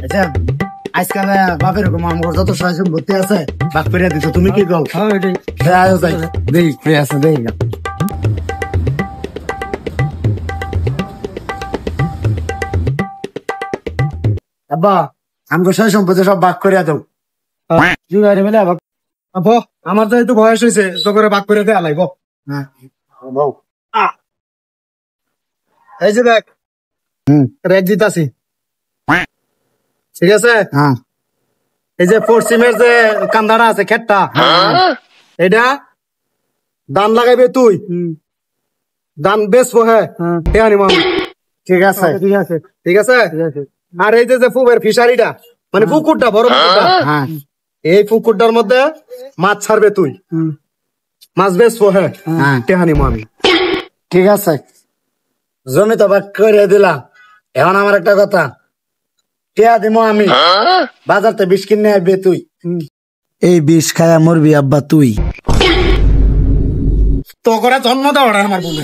আচ্ছা আজকাল বাপের রকম আমার যত সহায় সম্পত্তি আছে বাপ করে দিত, তুমি কি কল? দেই ফ্রি আছে দেই না। আব্বা আমাকে সহায় সম্পত্তি সব বাক করে দাও। আমার তো একটু বয়স হয়েছে, তো করে বাক করে দেয়া লাগবো। এই যে দেখ রেট দিতাছি, ঠিক আছে? হ্যাঁ এই যে পশ্চিমের যে কান্দাটা আছে খেতটা, এটা ধান লাগাইবে তুই, ধান বেচবো। হ্যাঁ ঠিক আছে ঠিক আছে। আর এই যে ফুবের ফিশারিটা মানে পুকুরটা, বড় পুকুরটা, হ্যাঁ এই পুকুরটার মধ্যে মাছ ছাড়বে তুই, মাছ বেচবো। হ্যাঁ টেহানি আমি। ঠিক আছে, জমি তো বাক করে দিলাম। এখন আমার একটা কথা, টিয়া দিব আমি, বাজারতে বিষ কিনে আসবে তুই। এই বিষ খায়া মরবি আব্বা তুই। তো করে জন্ম দেওয়ার আমার বলে